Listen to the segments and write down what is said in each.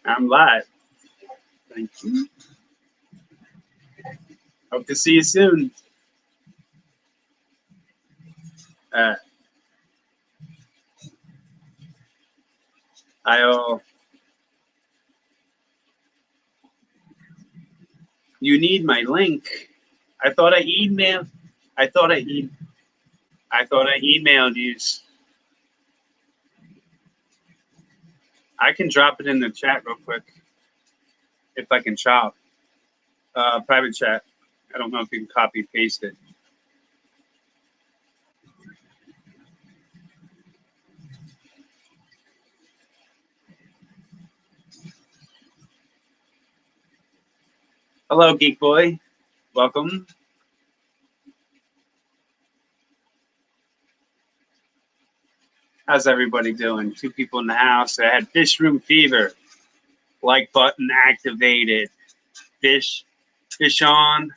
I'm live. Thank you. Hope to see you soon. You need my link. I thought I emailed you. I can drop it in the chat real quick if I can chop. Private chat. I don't know if you can copy paste it. Hello, Geek Boy. Welcome. How's everybody doing? 2 people in the house. I had fish room fever. Like button activated. Fish on.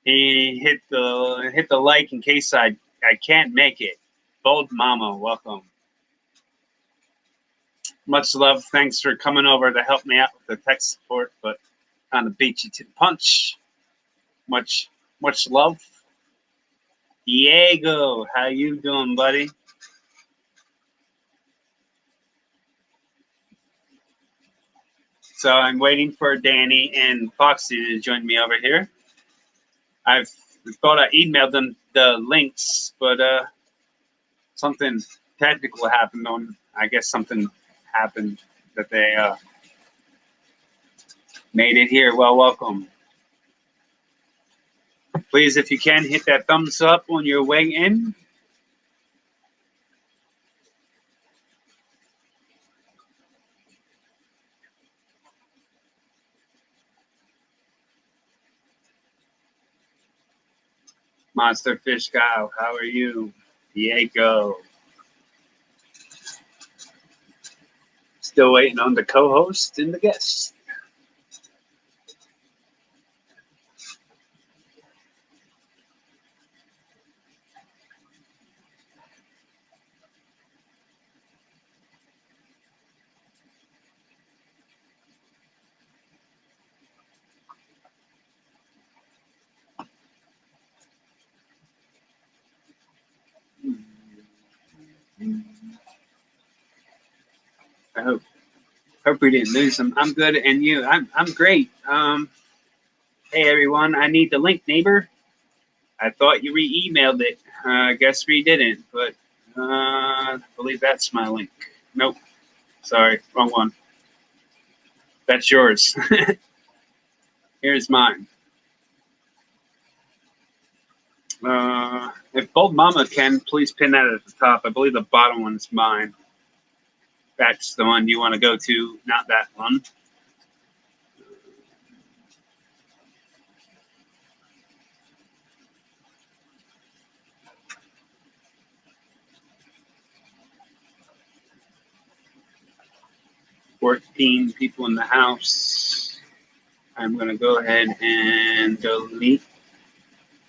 He hit the like in case I can't make it. Bold Mama, welcome. Much love. Thanks for coming over to help me out with the tech support, but kind of beat you to the punch. Much love. Diego, how you doing, buddy? So I'm waiting for Danny and Foxie to join me over here. I thought I emailed them the links, but something technical happened I guess something happened that they made it here. Well, welcome. Please, if you can, hit that thumbs up on your way in. Monster Fish Cow, how are you? Diego. Still waiting on the co-host and the guest. I hope we didn't lose them. I'm good, and you? I'm great. Hey everyone, I need the link, neighbor. I thought you re-emailed it. I guess we didn't, but I believe that's my link. Nope. Sorry, wrong one. That's yours. Here's mine. If Bold Mama can, please pin that at the top. I believe the bottom one is mine. That's the one you want to go to, not that one. $14 people in the house. I'm going to go ahead and delete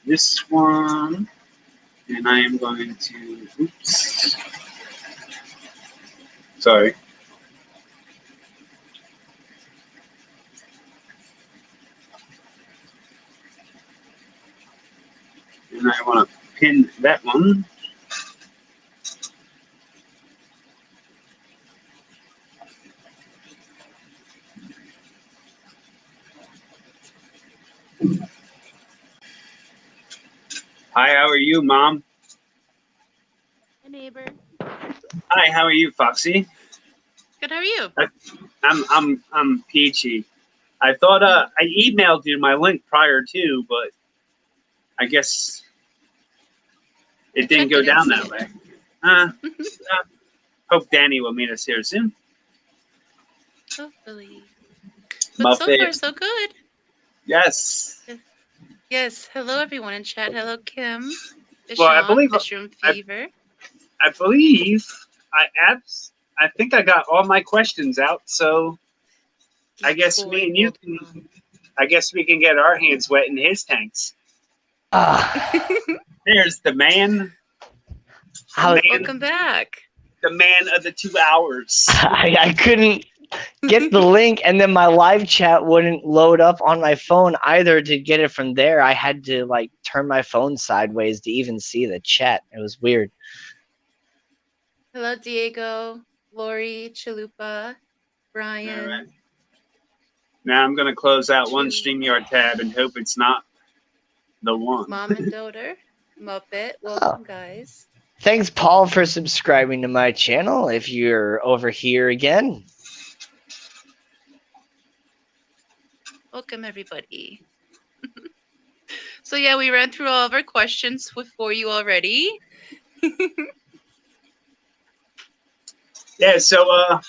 this one. And I am going to, oops. Sorry. And I want to pin that one. Hi, how are you, Mom? Hi, neighbor. Hi, how are you, Foxie? Good, how are you? I'm peachy. I thought I emailed you my link prior to, but I guess it didn't go down that way. Hope Danny will meet us here soon. Hopefully. But so far, so good. Yes. Yes. Hello, everyone in chat. Hello, Kim. Well, I believe Fishroom Fever. I think I got all my questions out, so I guess me and you can. I guess we can get our hands wet in his tanks. There's the man. Welcome back. The man of the 2 hours. I couldn't get the link, and then my live chat wouldn't load up on my phone either to get it from there. I had to like turn my phone sideways to even see the chat. It was weird. Hello, Diego, Lori, Chalupa, Brian. All right. Now I'm going to close out one Julie. StreamYard tab and hope it's not the one. Mom and Doter, Muppet. Welcome, guys. Thanks, Paul, for subscribing to my channel. If you're over here again, Welcome, everybody. So yeah, we ran through all of our questions for you already. Yeah, so I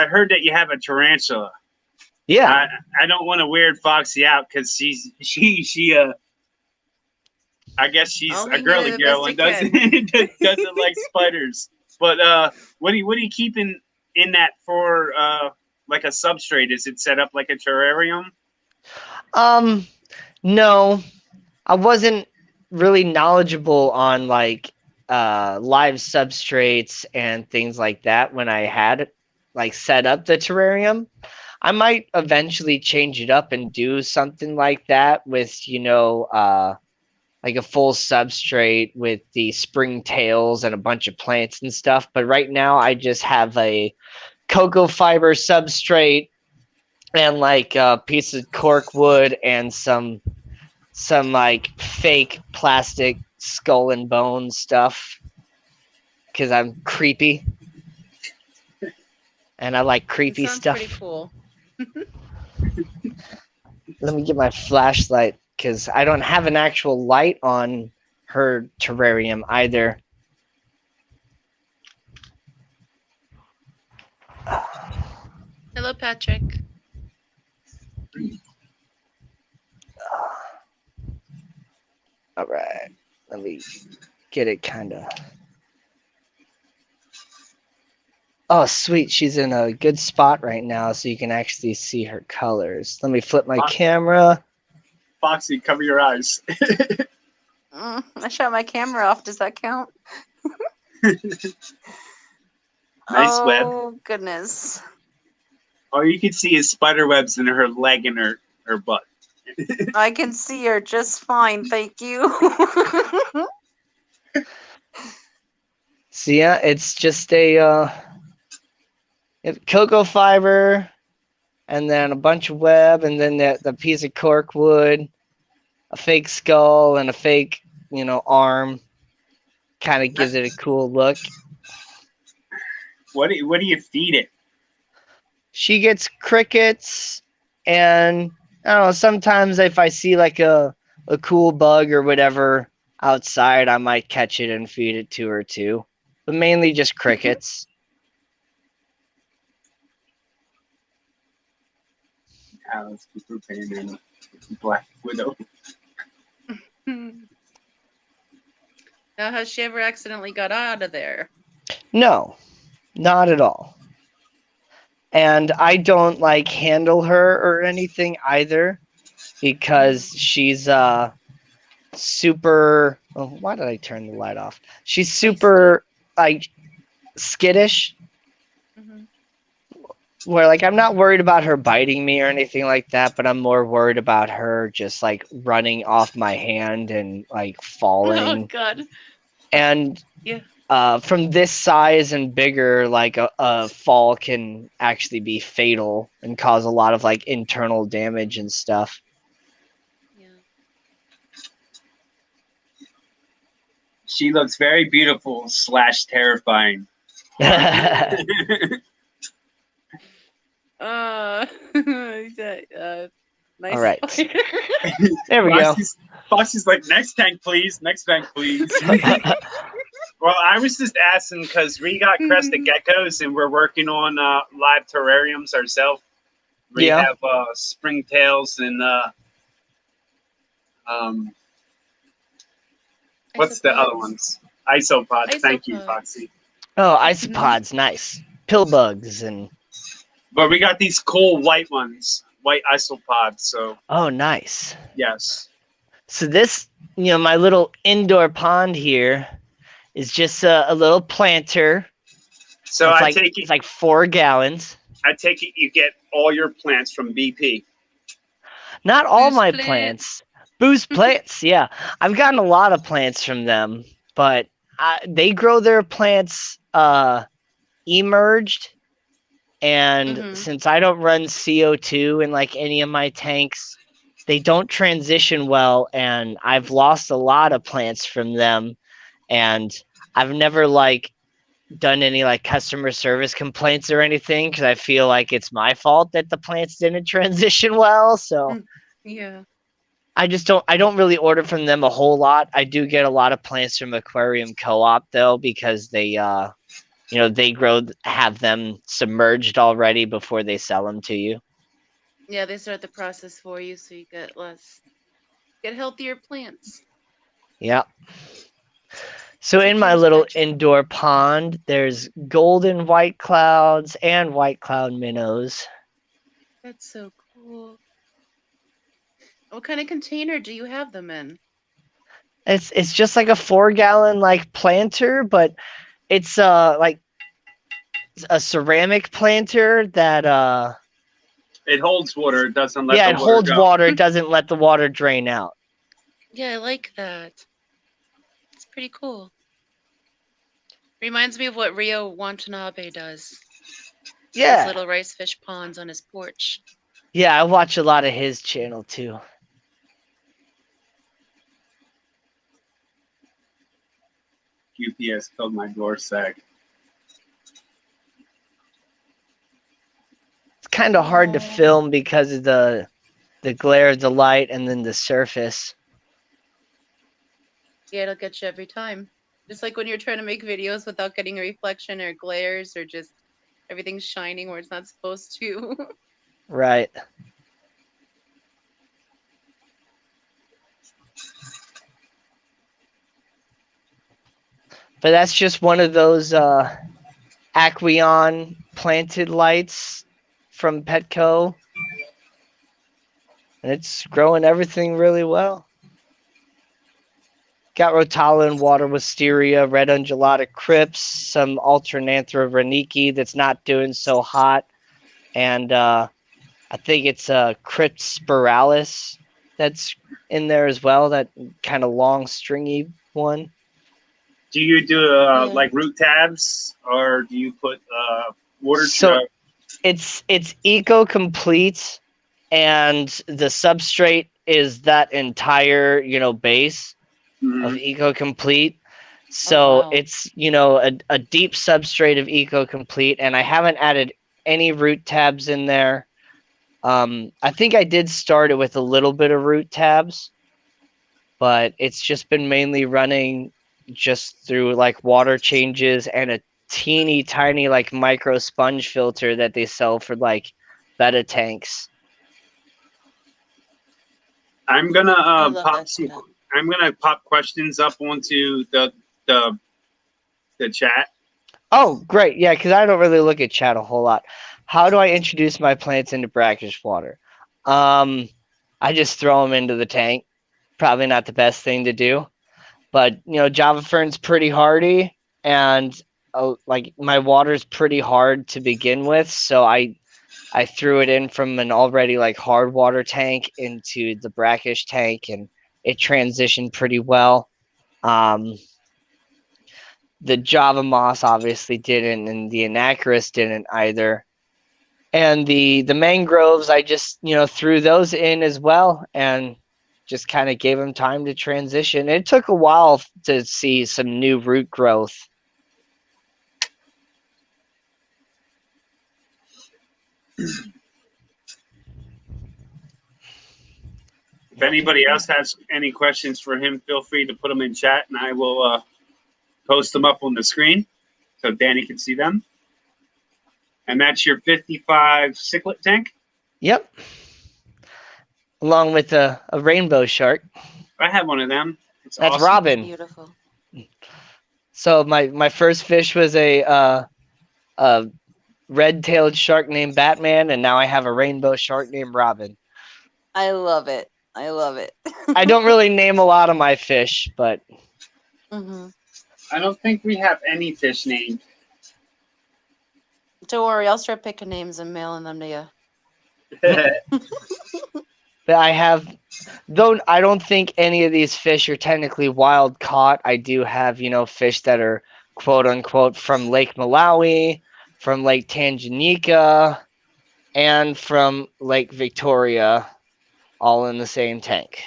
heard that you have a tarantula. yeah. I don't want to weird Foxy out because she I guess she's I'll a wing girly it the girl best and I doesn't like spiders. But what are you keeping in that for like a substrate? Is it set up like a terrarium? No, I wasn't really knowledgeable on like live substrates and things like that when I had like set up the terrarium. I might eventually change it up and do something like that with, like a full substrate with the springtails and a bunch of plants and stuff. But right now I just have a cocoa fiber substrate and like a piece of cork wood and some like fake plastic skull and bone stuff because I'm creepy and I like creepy Sounds stuff. pretty cool. Let me get my flashlight because I don't have an actual light on her terrarium either. Hello, Patrick. All right, let me get it kind of. Oh, sweet. She's in a good spot right now so you can actually see her colors. Let me flip my camera. Foxy, cover your eyes. I shut my camera off. Does that count? Nice web. Oh, goodness. All you can see is spider webs in her leg and her butt. I can see her just fine, thank you. So yeah, it's just a cocoa fiber and then a bunch of web and then the piece of cork wood, a fake skull and a fake, arm. Kind of gives it a cool look. What do you feed it? She gets crickets, and I don't know, sometimes if I see like a cool bug or whatever outside, I might catch it and feed it to her too. But mainly just crickets. Alice Cooper Pan and Black Widow. Now, has she ever accidentally got out of there? No, not at all. And I don't like handle her or anything either because she's super. Oh, why did I turn the light off? She's super like skittish. Mm-hmm. Where like I'm not worried about her biting me or anything like that, but I'm more worried about her just like running off my hand and like falling. Oh God. And yeah. From this size and bigger, like a fall can actually be fatal and cause a lot of like internal damage and stuff. Yeah. She looks very beautiful / terrifying. Nice. All right. There we go. Foxy's like, next tank, please. Next tank, please. Well, I was just asking because we got crested geckos and we're working on live terrariums ourselves. We have springtails and what's the other ones? Isopods. Thank you, Foxy. Oh, isopods, nice. Pill bugs and. But we got these cool white ones, white isopods. So. Oh, nice. Yes. So this, my little indoor pond here is just a little planter So it's like 4 gallons. I take it you get all your plants from BP. Not all Boost my plants. plants. Boost plants, yeah. I've gotten a lot of plants from them, but they grow their plants emerged. And since I don't run CO2 in like any of my tanks, they don't transition well, and I've lost a lot of plants from them. And I've never like done any like customer service complaints or anything because I feel like it's my fault that the plants didn't transition well. So Yeah. I don't really order from them a whole lot. I do get a lot of plants from Aquarium Co-op though, because they they have them submerged already before they sell them to you. Yeah, they start the process for you so you get healthier plants. Yeah. So in my Sometimes little actually- indoor pond, there's golden white clouds and white cloud minnows. That's so cool. What kind of container do you have them in? It's just like a 4-gallon like planter, but it's like a ceramic planter that It holds water. It doesn't let yeah, the it water holds go. water. It doesn't let the water drain out. Yeah, I like that. It's pretty cool. Reminds me of what Rio Watanabe does. His Yeah. little rice fish ponds on his porch. Yeah, I watch a lot of his channel too. UPS killed my door sack. It's kind of hard to Aw. film because of the glare of the light and then the surface. Yeah, it'll get you every time. Just like when you're trying to make videos without getting a reflection or glares or just everything's shining where it's not supposed to. Right. But that's just one of those Aqueon planted lights from Petco. And it's growing everything really well. Got Rotala and water wisteria, red undulata crypts, some alternanthera raniki that's not doing so hot. And I think it's a crypt spiralis that's in there as well, that kind of long stringy one. Do you do Yeah. like root tabs, or do you put water? So it's eco complete, and the substrate is that entire base of eco complete. So wow. it's a deep substrate of eco complete, and I haven't added any root tabs in there. I think I did start it with a little bit of root tabs, but it's just been mainly running just through like water changes and a teeny tiny like micro sponge filter that they sell for like betta tanks. I'm gonna love pop that some. stuff. I'm gonna pop questions up onto the chat. Oh, great. Yeah, because I don't really look at chat a whole lot. How do I introduce my plants into brackish water? I just throw them into the tank. Probably not the best thing to do. But, Java Fern's pretty hardy, and like my water's pretty hard to begin with. So I threw it in from an already like hard water tank into the brackish tank, and it transitioned pretty well. The Java Moss obviously didn't, and the Anacris didn't either. And the mangroves, I just threw those in as well, and just kind of gave them time to transition. It took a while to see some new root growth. If anybody else has any questions for him, feel free to put them in chat, and I will post them up on the screen so Danny can see them. And that's your 55 cichlid tank? Yep. Along with a rainbow shark. I have one of them. It's That's awesome. Robin. Beautiful. So my first fish was a red-tailed shark named Batman, and now I have a rainbow shark named Robin. I love it. I love it. I don't really name a lot of my fish, but Mm-hmm. I don't think we have any fish named. Don't worry, I'll start picking names and mailing them to you. But I have, though I don't think any of these fish are technically wild caught. I do have, fish that are quote unquote from Lake Malawi, from Lake Tanganyika, and from Lake Victoria, all in the same tank.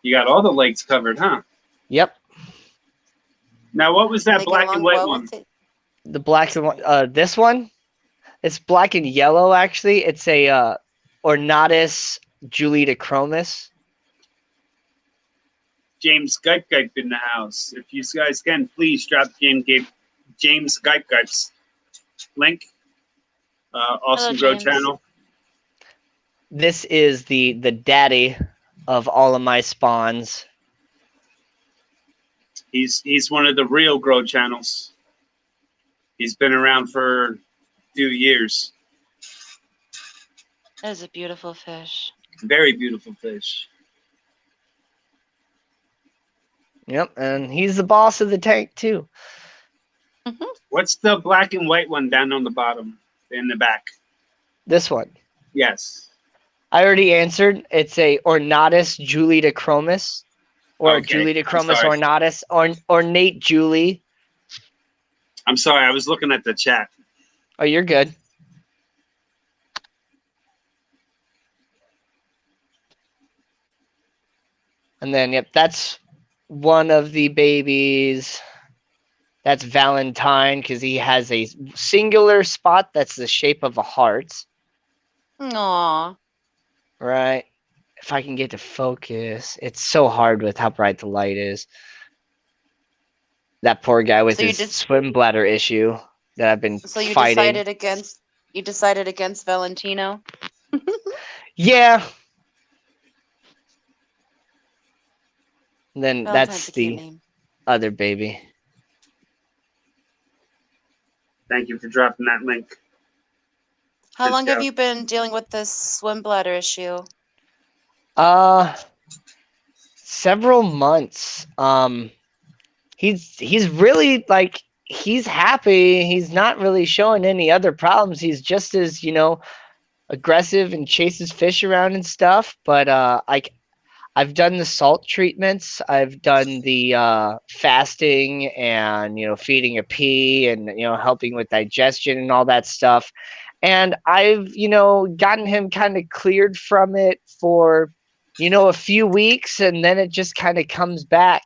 You got all the lakes covered, huh? Yep. Now, what was that They get black and along white well one? with it. The black and white, this one, it's black and yellow actually. It's a Ornatus julidachromis. James Gype in the house. If you guys can, please drop James Gype's link. Awesome Grow James. channel. This is the daddy of all of my spawns. He's one of the real Grow channels. He's been around for a few years. That is a beautiful fish. Very beautiful fish. Yep, and he's the boss of the tank too. What's the black and white one down on the bottom in the back? This one. Yes. I already answered. It's a Ornatus julidachromis, or Okay, julidachromis I'm sorry. ornatus, ornate Julie. I'm sorry, I was looking at the chat. Oh, you're good. And then, yep, that's one of the babies. That's Valentine because he has a singular spot that's the shape of a heart. Aww. Right. If I can get to focus. It's so hard with how bright the light is. That poor guy with So you his just- swim bladder issue that I've been So you fighting. decided against Valentino? Yeah. And then Valentine's that's a cute the name. other baby. Thank you for dropping that link. How Good long have job. you been dealing with this swim bladder issue? Several months. He's really like he's happy. He's not really showing any other problems. He's just as, aggressive and chases fish around and stuff. But I've done the salt treatments. I've done the fasting and feeding a pea and helping with digestion and all that stuff. And I've gotten him kind of cleared from it for a few weeks, and then it just kind of comes back.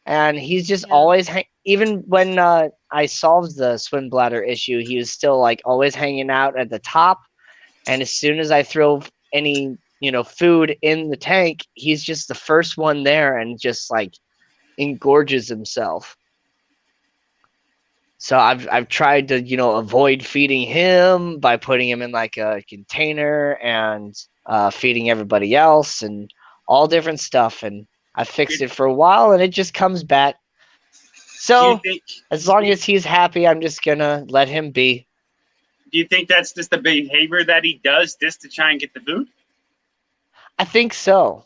And he's just Yeah. always even when I solved the swim bladder issue, he was still like always hanging out at the top. And as soon as I throw any food in the tank, he's just the first one there and just like engorges himself. So I've tried to avoid feeding him by putting him in like a container and feeding everybody else and all different stuff. And I fixed it for a while and it just comes back. So as long as he's happy, I'm just gonna let him be. Do you think that's just the behavior that he does just to try and get the food? I think so.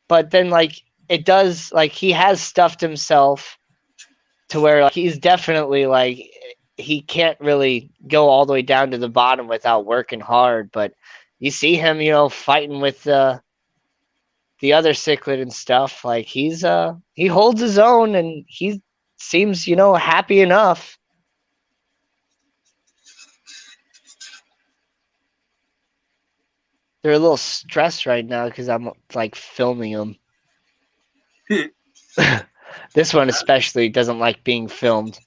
But then like it does, like he has stuffed himself to where like, he's definitely like he can't really go all the way down to the bottom without working hard. But you see him, fighting with the other cichlid and stuff. Like he holds his own and he seems, happy enough. They're a little stressed right now because I'm like filming them. This one especially doesn't like being filmed.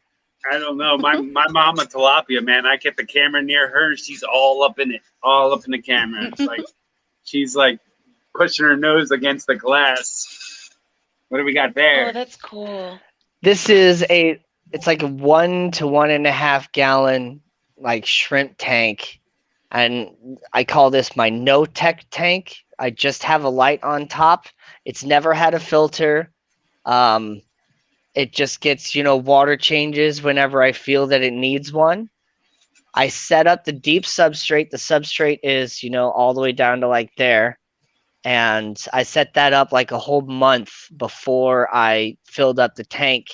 I don't know. My mama tilapia, man. I kept the camera near her. She's all up in it, all up in the camera. It's like she's like pushing her nose against the glass. What do we got there? Oh, that's cool. This is it's like a 1 to 1.5 gallon like shrimp tank. And I call this my no-tech tank. I just have a light on top. It's never had a filter. It just gets, water changes whenever I feel that it needs one. I set up the deep substrate. The substrate is, all the way down to like there. And I set that up like a whole month before I filled up the tank.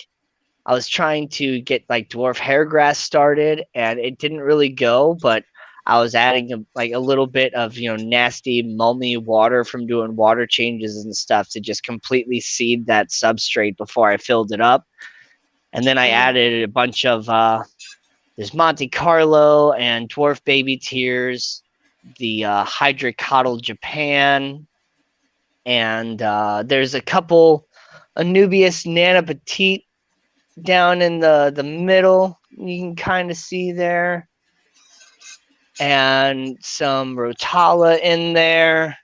I was trying to get like dwarf hairgrass started, and it didn't really go. But I was adding a little bit of nasty mummy water from doing water changes and stuff to just completely seed that substrate before I filled it up. And then I added a bunch of there's Monte Carlo and dwarf baby tears, the Hydrocotyle Japan, and there's a couple Anubias Nana Petite down in the middle. You can kind of see there, and some Rotala in there,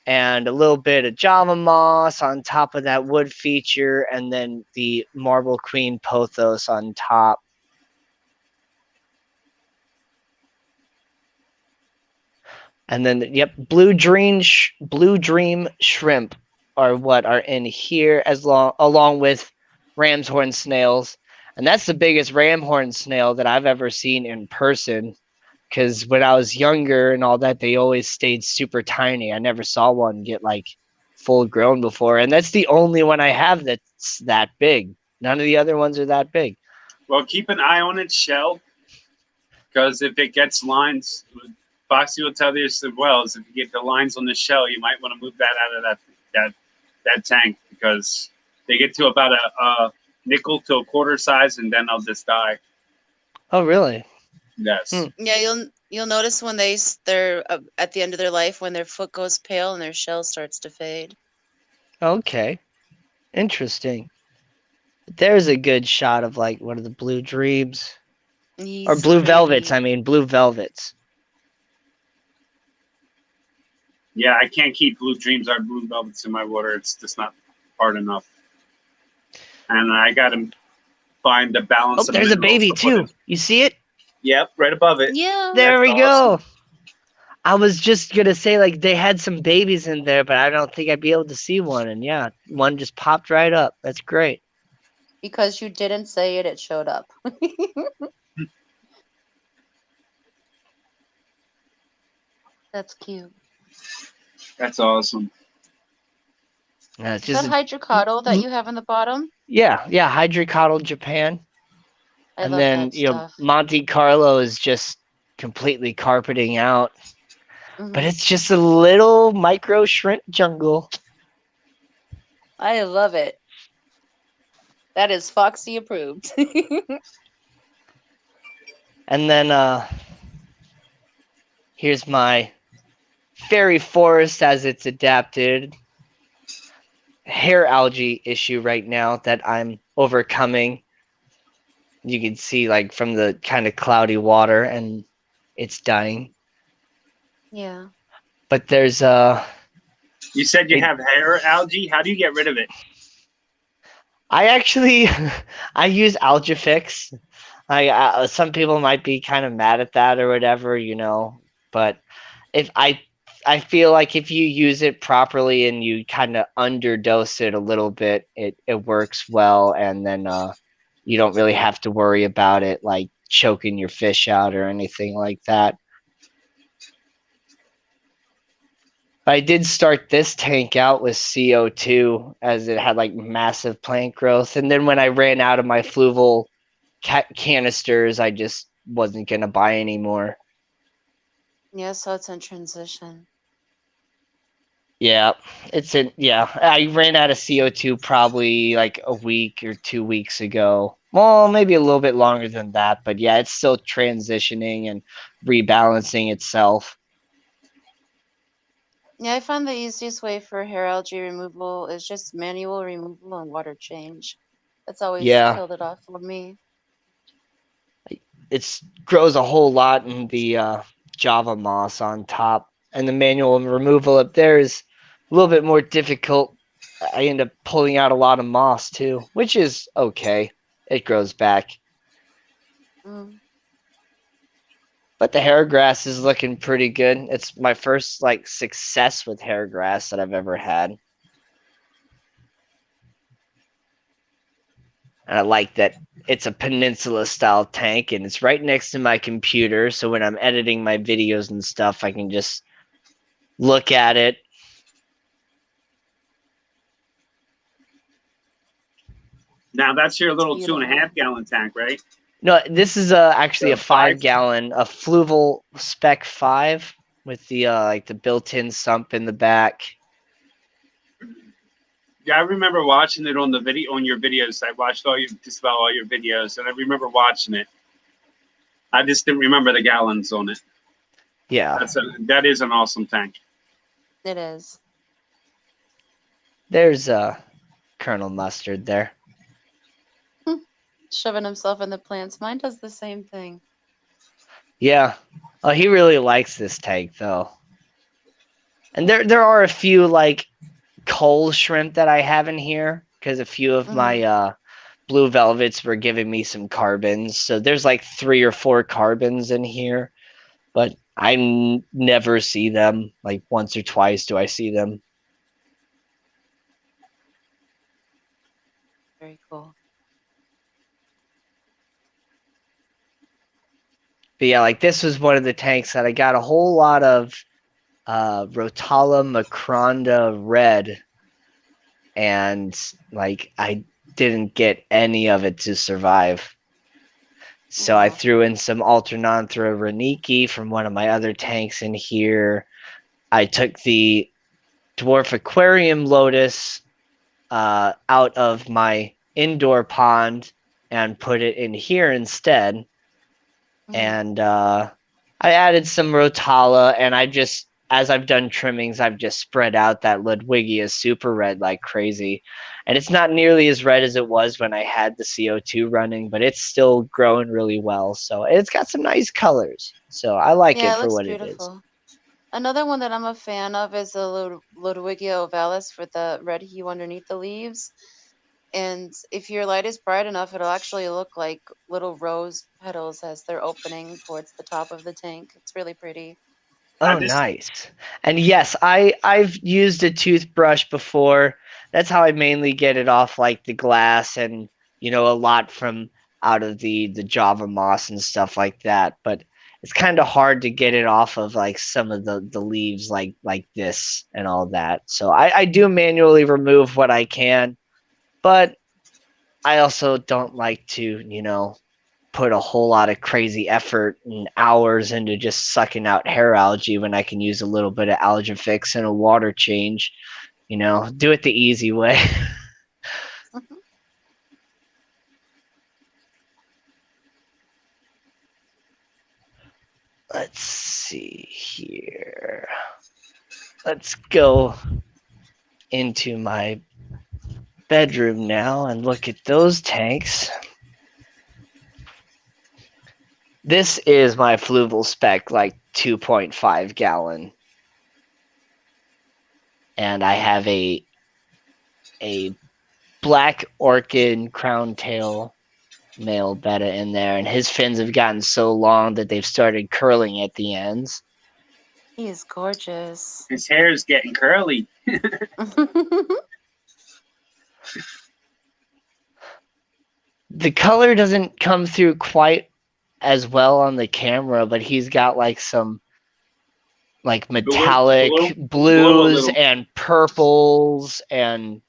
and a little bit of Java Moss on top of that wood feature, and then the Marble Queen Pothos on top. And then, yep, Blue Dream Shrimp are what are in here, along with ram's horn snails. And that's the biggest ram horn snail that I've ever seen in person. Because when I was younger and all that, they always stayed super tiny. I never saw one get like full grown before. And that's the only one I have that's that big. None of the other ones are that big. Well, keep an eye on its shell, because if it gets lines, Foxie will tell you this as well, is if you get the lines on the shell, you might want to move that out of that tank, because they get to about a nickel to a quarter size, and then they'll just die. Oh, really? Yes. Yeah, you'll notice when they're at the end of their life, when their foot goes pale and their shell starts to fade. Okay. Interesting. There's a good shot of like one of the Blue Dreams. Or Blue Velvets, I mean, Blue Velvets. Yeah, I can't keep Blue Dreams or Blue Velvets in my water. It's just not hard enough. And I got to find the balance. Oh, there's a baby too. You see it? Yep, right above it. Yeah. There we awesome. go. I was just going to say, like, they had some babies in there, but I don't think I'd be able to see one. And yeah, one just popped right up. That's great. Because you didn't say it, it showed up. That's cute. That's awesome. Yeah, it's Is that Hydrocotyle that you have in the bottom? Yeah, Hydrocotyle Japan. I and love then that stuff. Monte Carlo is just completely carpeting out. But it's just a little micro shrimp jungle. I love it. That is Foxie approved. And then here's my fairy forest as it's adapted. Hair algae issue right now that I'm overcoming. You can see like from the kind of cloudy water, and it's dying. Yeah. But there's You said you have hair algae. How do you get rid of it? I actually I use AlgaFix. Some people might be kind of mad at that or whatever, but if I feel like if you use it properly and you kind of underdose it a little bit, it works well, and then you don't really have to worry about it like choking your fish out or anything like that. I did start this tank out with CO2 as it had like massive plant growth, and then when I ran out of my fluval canisters, I just wasn't gonna buy anymore. Yeah, so it's in transition. Yeah, I ran out of CO2 probably like a week or 2 weeks ago. Well, maybe a little bit longer than that, but yeah, it's still transitioning and rebalancing itself. Yeah, I found the easiest way for hair algae removal is just manual removal and water change. That's always killed it off for me. It grows a whole lot in the Java moss on top, and the manual removal up there is a little bit more difficult. I end up pulling out a lot of moss too, which is okay. It grows back. But the hair grass is looking pretty good. It's my first like success with hair grass that I've ever had. And I like that it's a peninsula style tank, and it's right next to my computer. So when I'm editing my videos and stuff, I can just look at it. Now that's your little Beautiful. 2.5 gallon tank, right? No, this is actually So a 5 gallon, a Fluval Spec 5 with the like the built-in sump in the back. Yeah, I remember watching it on the video on your videos. I watched just about all your videos, and I remember watching it. I just didn't remember the gallons on it. Yeah, That is an awesome tank. It is. there's Colonel Mustard there. Shoving himself in the plants. Mine does the same thing. Yeah. Oh, he really likes this tank though. And there are a few like coal shrimp that I have in here because a few of my blue velvets were giving me some carbons. So there's like 3 or 4 carbons in here, but I never see them. Like once or twice do I see them. Very cool. But yeah, like this was one of the tanks that I got a whole lot of Rotala Macronda red, and like I didn't get any of it to survive. So I Wow. threw in some Alternanthera Reniki from one of my other tanks in here. I took the Dwarf Aquarium Lotus out of my indoor pond and put it in here instead. And I added some Rotala, and as I've done trimmings, I've just spread out that Ludwigia Super Red like crazy. And it's not nearly as red as it was when I had the CO2 running, but it's still growing really well. So it's got some nice colors. So I like Yeah, it it for looks what it is. beautiful. Another one that I'm a fan of is the Ludwigia ovalis with the red hue underneath the leaves. And if your light is bright enough, it'll actually look like little rose petals as they're opening towards the top of the tank. It's really pretty. Oh, nice. And yes, I've used a toothbrush before. That's how I mainly get it off like the glass and a lot from out of the Java moss and stuff like that. But it's kind of hard to get it off of like some of the leaves like this and all that. So I do manually remove what I can, but I also don't like to put a whole lot of crazy effort and hours into just sucking out hair algae when I can use a little bit of algae fix and a water change. Do it the easy way. Let's see here. Let's go into my bedroom now and look at those tanks. This is my Fluval Spec, like 2.5 gallon. And I have a black orchid crown tail male betta in there, and his fins have gotten so long that they've started curling at the ends. He is gorgeous. His hair is getting curly. The color doesn't come through quite as well on the camera, but he's got like some like metallic blues and purples and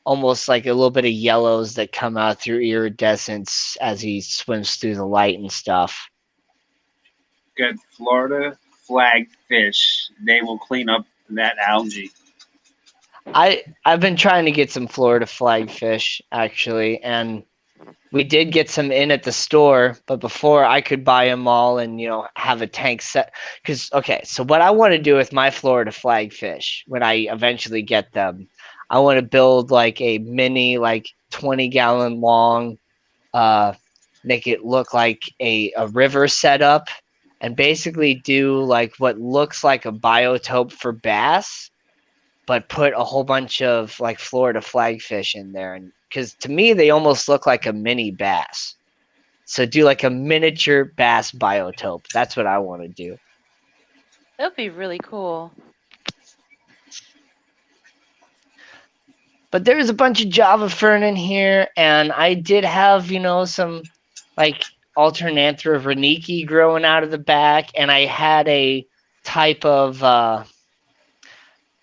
almost like a little bit of yellows that come out through iridescence as he swims through the light and stuff. Good Florida flag fish. They will clean up that algae. I've been trying to get some Florida flag fish actually, and we did get some in at the store, but before I could buy them all and have a tank set. Because so what I want to do with my Florida flag fish when I eventually get them, I want to build like a mini, like 20-gallon long, make it look like a river setup, and basically do like what looks like a biotope for bass, but put a whole bunch of like Florida flagfish in there. And because to me, they almost look like a mini bass. So do like a miniature bass biotope. That's what I want to do. That would be really cool. But there's a bunch of Java fern in here, and I did have, some like Alternanthera reniki growing out of the back, and I had a type of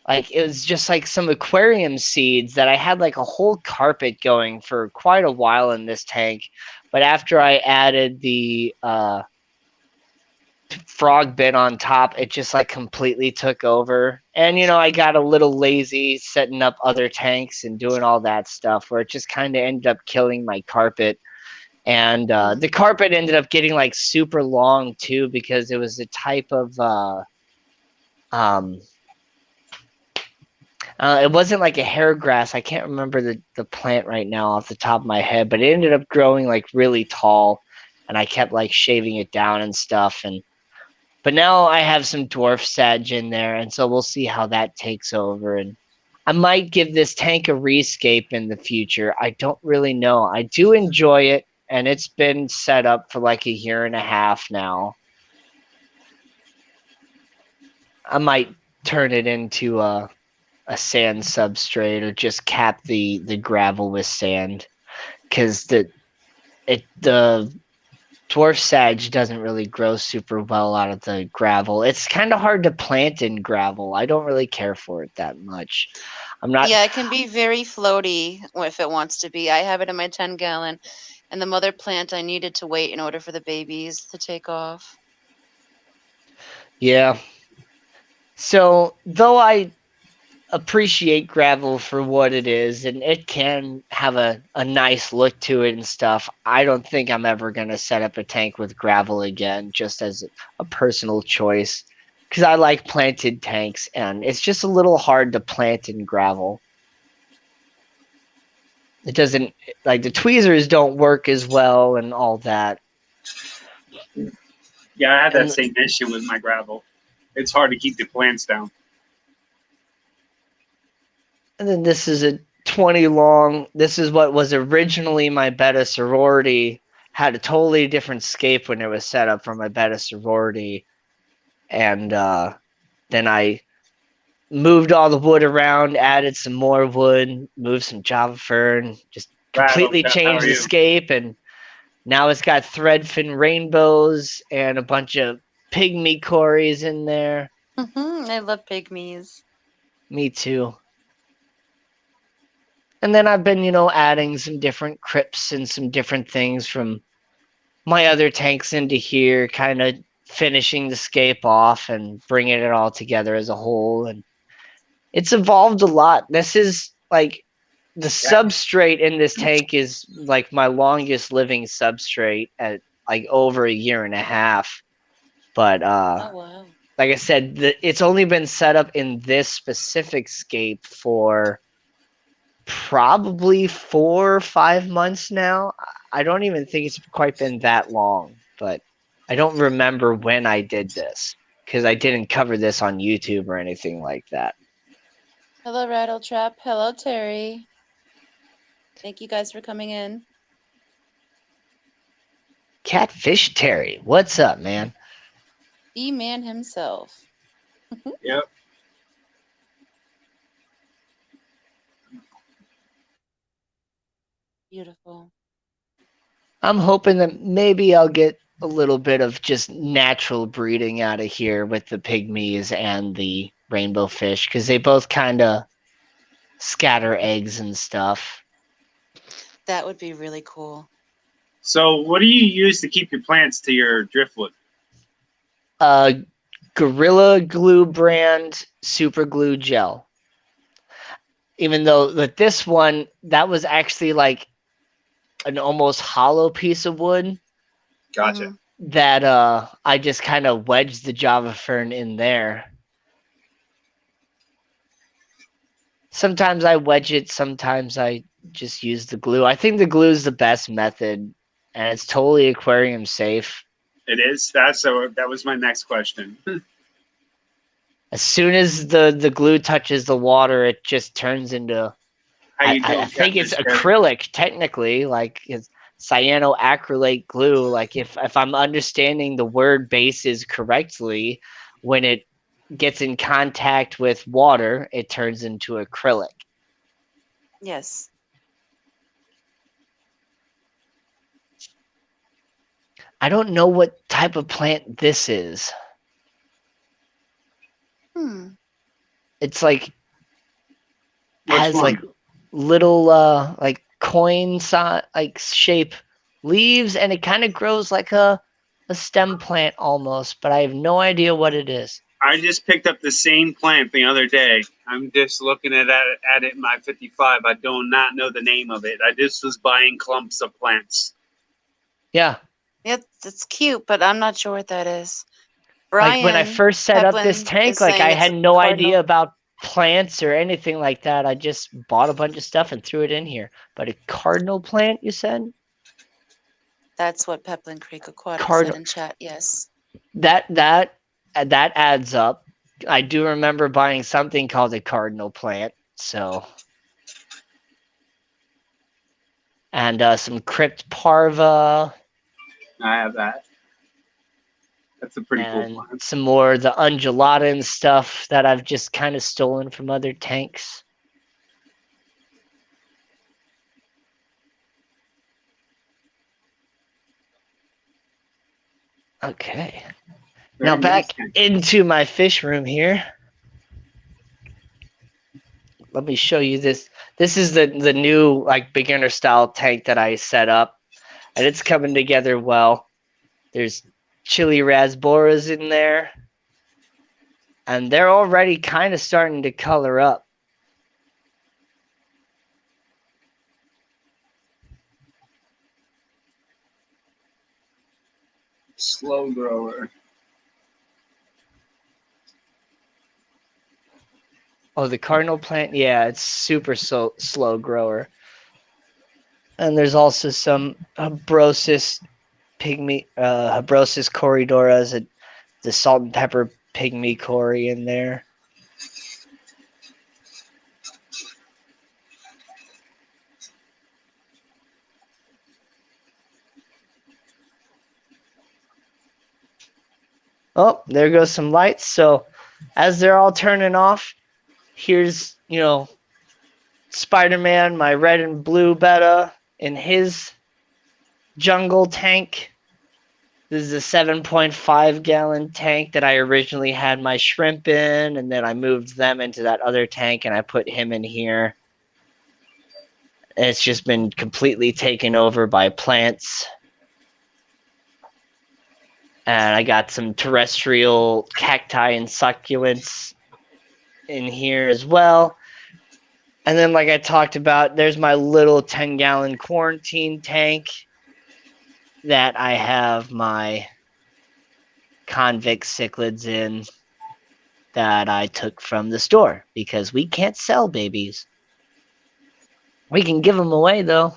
Like it was just like some aquarium seeds that I had like a whole carpet going for quite a while in this tank. But after I added the frog bit on top, it just like completely took over. And I got a little lazy setting up other tanks and doing all that stuff where it just kind of ended up killing my carpet. And the carpet ended up getting like super long too because it was a type of it wasn't like a hair grass. I can't remember the plant right now off the top of my head, but it ended up growing like really tall, and I kept like shaving it down and stuff. But now I have some dwarf sedge in there, and so we'll see how that takes over. And I might give this tank a rescape in the future. I don't really know. I do enjoy it, and it's been set up for like a year and a half now. I might turn it into a sand substrate or just cap the gravel with sand, because the dwarf sage doesn't really grow super well out of the gravel. It's kind of hard to plant in gravel. I don't really care for it that much. Yeah, it can be very floaty if it wants to be. I have it in my 10-gallon, and the mother plant I needed to wait in order for the babies to take off. Yeah. So though I appreciate gravel for what it is, and it can have a nice look to it and stuff, I don't think I'm ever going to set up a tank with gravel again, just as a personal choice, because I like planted tanks, and it's just a little hard to plant in gravel. It doesn't, like, the tweezers don't work as well and all that. Yeah, I had that same issue with my gravel. It's hard to keep the plants down. And then this is a 20 long. This is what was originally my beta sorority. Had a totally different scape when it was set up for my beta sorority. And then I moved all the wood around, added some more wood, moved some Java fern, just completely changed the scape. And now it's got threadfin rainbows and a bunch of pygmy cories in there. I love pygmies. Me too. And then I've been, adding some different crypts and some different things from my other tanks into here, kind of finishing the scape off and bringing it all together as a whole. And it's evolved a lot. This is like the substrate in this tank is like my longest living substrate at like over a year and a half. But oh, wow. Like I said, it's only been set up in this specific scape for probably 4 or 5 months now. I don't even think it's quite been that long, but I don't remember when I did this because I didn't cover this on YouTube or anything like that. Hello, Rattletrap. Hello, Terry. Thank you guys for coming in. Catfish Terry, what's up, man? The man himself. Yep. Beautiful. I'm hoping that maybe I'll get a little bit of just natural breeding out of here with the pygmies and the rainbow fish, because they both kind of scatter eggs and stuff. That would be really cool. So what do you use to keep your plants to your driftwood? Gorilla Glue brand super glue gel. Even though that this one, that was actually like an almost hollow piece of wood. Gotcha. That I just kind of wedged the Java fern in there. Sometimes I wedge it, sometimes I just use the glue. I think the glue is the best method, and it's totally aquarium safe. It is. That was my next question. As soon as the glue touches the water, it just turns into. I think it's acrylic, technically, like it's cyanoacrylate glue. Like if I'm understanding the word bases correctly, when it gets in contact with water, it turns into acrylic. Yes. I don't know what type of plant this is. It's like Which has one? like little like coin like shape leaves, and it kind of grows like a stem plant almost, but I have no idea what it is. I just picked up the same plant the other day. I'm just looking at it in my 55. I do not know the name of it. I just was buying clumps of plants. Yeah. It's cute, but I'm not sure what that is. Like when I Brian first set up this Pepland tank, is like saying I it's had a no cardinal. idea about plants or anything like that. I just bought a bunch of stuff and threw it in here. But a cardinal plant, you said? That's what Pepland Creek Aquatic said Cardinal. in chat. Yes. That adds up. I do remember buying something called a cardinal plant. So, and some crypt parva. I have that. That's a pretty cool And plant. some more of the undulata and stuff that I've just kind of stolen from other tanks. Okay. Very Now back nice tank. into my fish room here. Let me show you this. This is the new like beginner style tank that I set up, and it's coming together well. There's chili rasboras in there, and they're already kind of starting to color up. Slow grower. Oh, the cardinal plant, yeah, it's super slow grower. And there's also some Habrosis Habrosis corridoras, the salt and pepper pygmy cory in there. Oh, there goes some lights. So as they're all turning off, here's, Spider-Man, my red and blue betta, in his jungle tank. This is a 7.5 gallon tank that I originally had my shrimp in, and then I moved them into that other tank and I put him in here. And it's just been completely taken over by plants. And I got some terrestrial cacti and succulents in here as well. And then, like I talked about, there's my little 10-gallon quarantine tank that I have my convict cichlids in that I took from the store because we can't sell babies. We can give them away, though.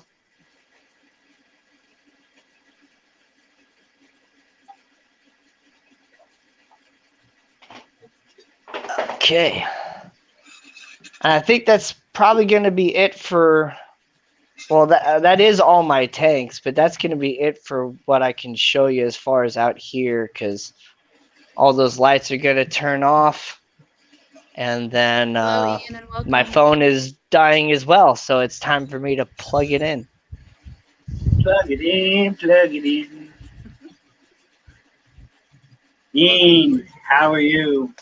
Okay. And I think that's probably going to be it for... Well, that is all my tanks, but that's going to be it for what I can show you as far as out here, because all those lights are going to turn off. And then Hello, Ian, and welcome. my phone is dying as well, so it's time for me to plug it in. Plug it in, plug it in. Ian, how are you?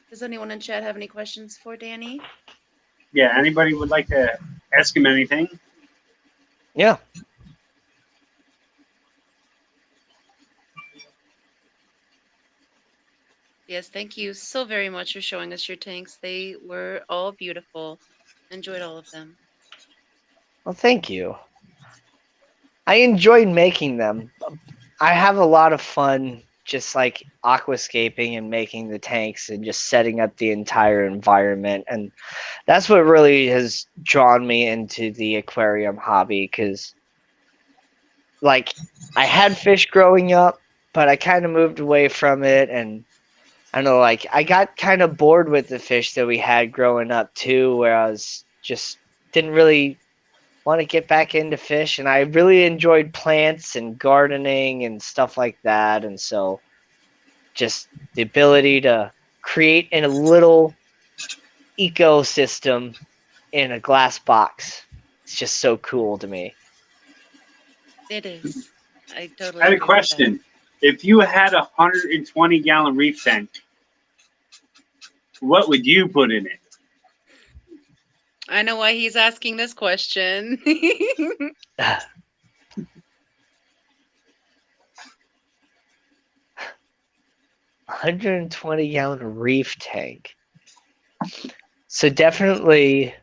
Does anyone in chat have any questions for Danny? Yeah, anybody would like to ask him anything? Yeah. Yes, thank you so very much for showing us your tanks. They were all beautiful. Enjoyed all of them. Well, thank you. I enjoyed making them. I have a lot of fun just like aquascaping and making the tanks and just setting up the entire environment. And that's what really has drawn me into the aquarium hobby, because like I had fish growing up, but I kind of moved away from it. And I know, like, I got kind of bored with the fish that we had growing up too, where I was just didn't really want to get back into fish, and I really enjoyed plants and gardening and stuff like that. And so just the ability to create in a little ecosystem in a glass box. It's just so cool to me. It is. I totally I had a agree with that. question. If you had a 120-gallon reef tank, what would you put in it? I know why he's asking this question. 120-gallon reef tank. So definitely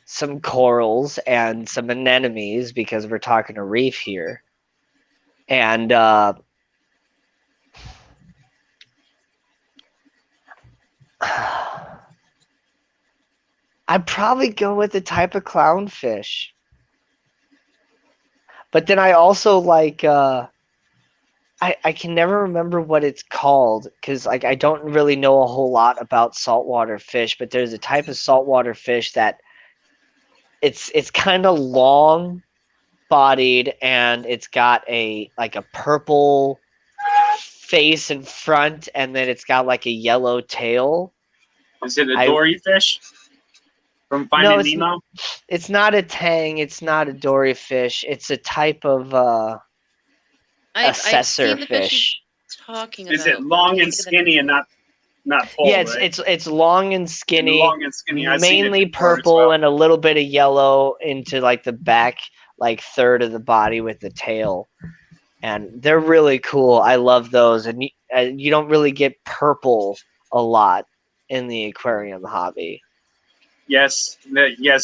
some corals and some anemones because we're talking a reef here. And I'd probably go with the type of clownfish. But then I also like I can never remember what it's called because like I don't really know a whole lot about saltwater fish, but there's a type of saltwater fish that it's kind of long bodied and it's got a like a purple face in front and then it's got like a yellow tail. Is it a dory fish from Finding Nemo? It's not a tang, it's not a dory fish. It's a type of assessor fish. Talking about. Is it long and skinny and not full? Yeah, right? it's long and skinny. Long and skinny. Mainly purple and a little bit of yellow into like the back like third of the body with the tail. And they're really cool. I love those. And you don't really get purple a lot in the aquarium hobby. Yes,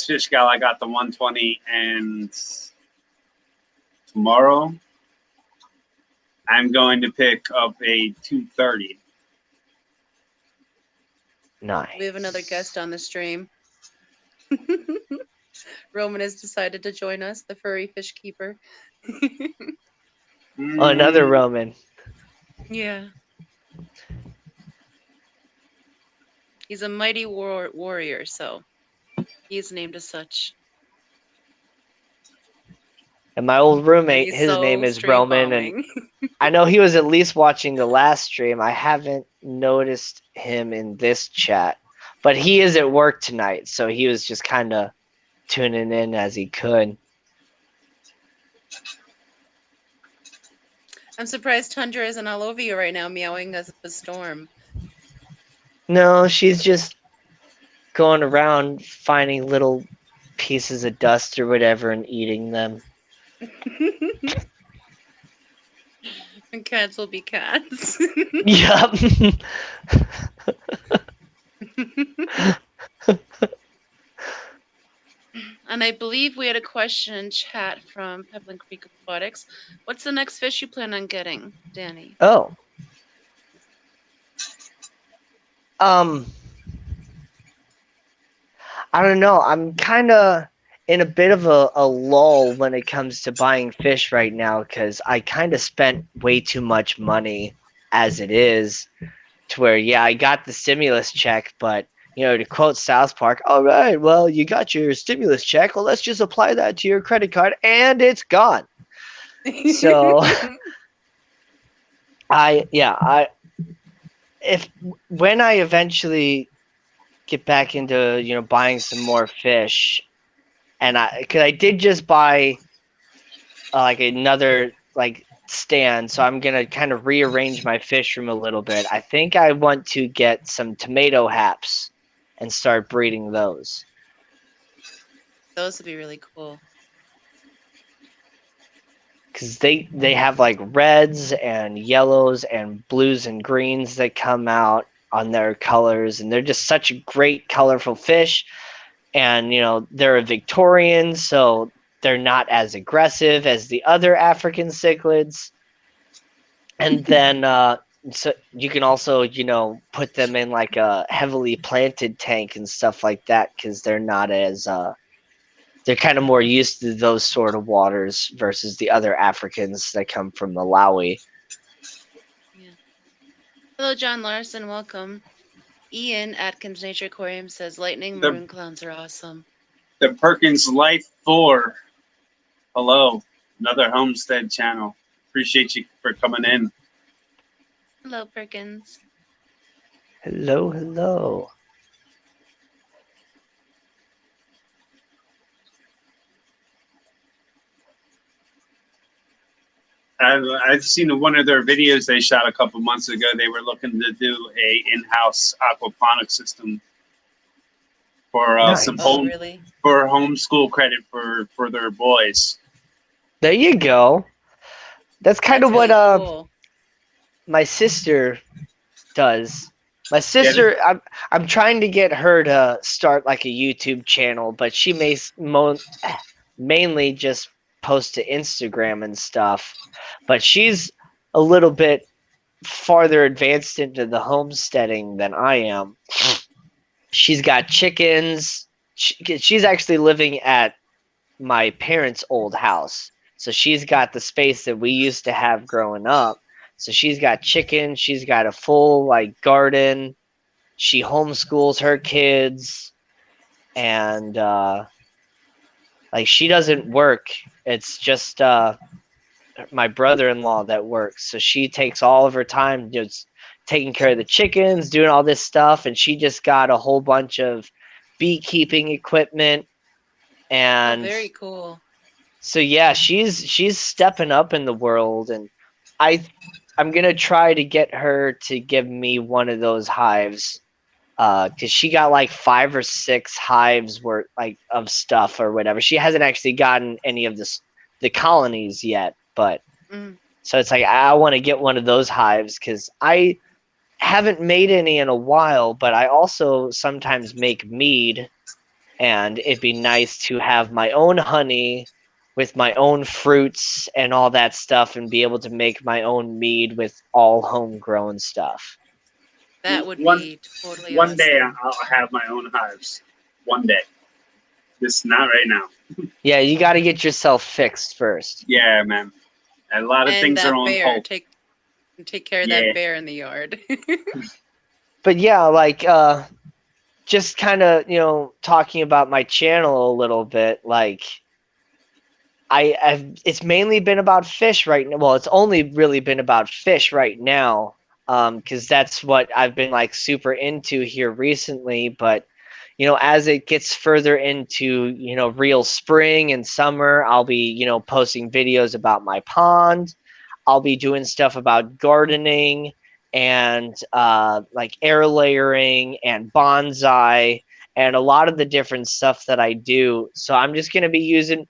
Fish Gal. I got the 120, and tomorrow I'm going to pick up a 230. Nice. We have another guest on the stream. Roman has decided to join us, the furry fish keeper. Oh, another Roman. Yeah. He's a mighty warrior, so he's named as such. And my old roommate, his name is Roman, and I know he was at least watching the last stream. I haven't noticed him in this chat, but he is at work tonight, so he was just kind of tuning in as he could. I'm surprised Tundra isn't all over you right now, meowing as a storm. No, she's just going around finding little pieces of dust or whatever and eating them. And cats will be cats. Yup. And I believe we had a question in chat from Pebblin Creek Aquatics. What's the next fish you plan on getting, Danny? Oh. I don't know. I'm kind of in a bit of a lull when it comes to buying fish right now because I kind of spent way too much money as it is to where, yeah, I got the stimulus check, but, you know, to quote South Park, all right, well, you got your stimulus check. Well, let's just apply that to your credit card and it's gone. So when I eventually get back into, you know, buying some more fish, and because I did just buy like another like stand, so I'm gonna kind of rearrange my fish room a little bit. I think I want to get some tomato haps and start breeding those. Those would be really cool. Because they have like reds and yellows and blues and greens that come out on their colors, and they're just such a great colorful fish. And, you know, they're a Victorian, so they're not as aggressive as the other African cichlids. And then so you can also, you know, put them in like a heavily planted tank and stuff like that because they're not as they're kind of more used to those sort of waters versus the other Africans that come from Malawi. Yeah. Hello, John Larson. Welcome. Ian Atkins Nature Aquarium says lightning maroon clowns are awesome. The Perkins Life 4. Hello. Another homestead channel. Appreciate you for coming in. Hello, Perkins. Hello, hello. I've seen one of their videos they shot a couple months ago. They were looking to do a in-house aquaponic system for Nice. some Oh, really? for homeschool credit for their boys. There you go. That's kind That's of what really cool. my sister does. My Yeah, sister, I'm trying to get her to start like a YouTube channel, but she mainly just post to Instagram and stuff. But she's a little bit farther advanced into the homesteading than I am. She's got chickens. She's actually living at my parents' old house. So she's got the space that we used to have growing up. So she's got chickens, she's got a full like garden. She homeschools her kids, and like she doesn't work. It's just my brother-in-law that works. So she takes all of her time just taking care of the chickens, doing all this stuff, and she just got a whole bunch of beekeeping equipment. Oh, And very cool. so yeah, she's stepping up in the world, and I'm gonna try to get her to give me one of those hives, because she got like 5 or 6 hives worth like of stuff or whatever. She hasn't actually gotten any of the colonies yet, but Mm. so it's like I want to get one of those hives because I haven't made any in a while, but I also sometimes make mead, and it'd be nice to have my own honey with my own fruits and all that stuff and be able to make my own mead with all homegrown stuff. That would One be totally one day awesome. I'll have my own hives. One day. Just not right now. Yeah, you got to get yourself fixed first. Yeah, man. A lot of And things that are on bear, hold. take care of Yeah. that bear in the yard. But yeah, like just kind of, talking about my channel a little bit, like it's mainly been about fish right now. Well, it's only really been about fish right now, because that's what I've been like super into here recently. But as it gets further into real spring and summer, I'll be posting videos about my pond. I'll be doing stuff about gardening and like air layering and bonsai and a lot of the different stuff that I do. So I'm just going to be using.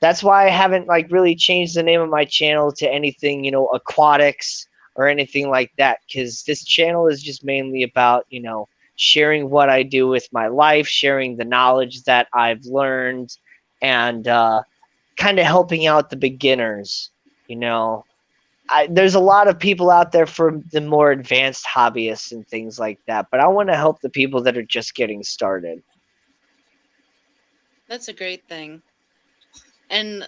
That's why I haven't like really changed the name of my channel to anything aquatics or anything like that, because this channel is just mainly about sharing what I do with my life, sharing the knowledge that I've learned, and kind of helping out the beginners. There's a lot of people out there for the more advanced hobbyists and things like that, but I want to help the people that are just getting started. That's a great thing. And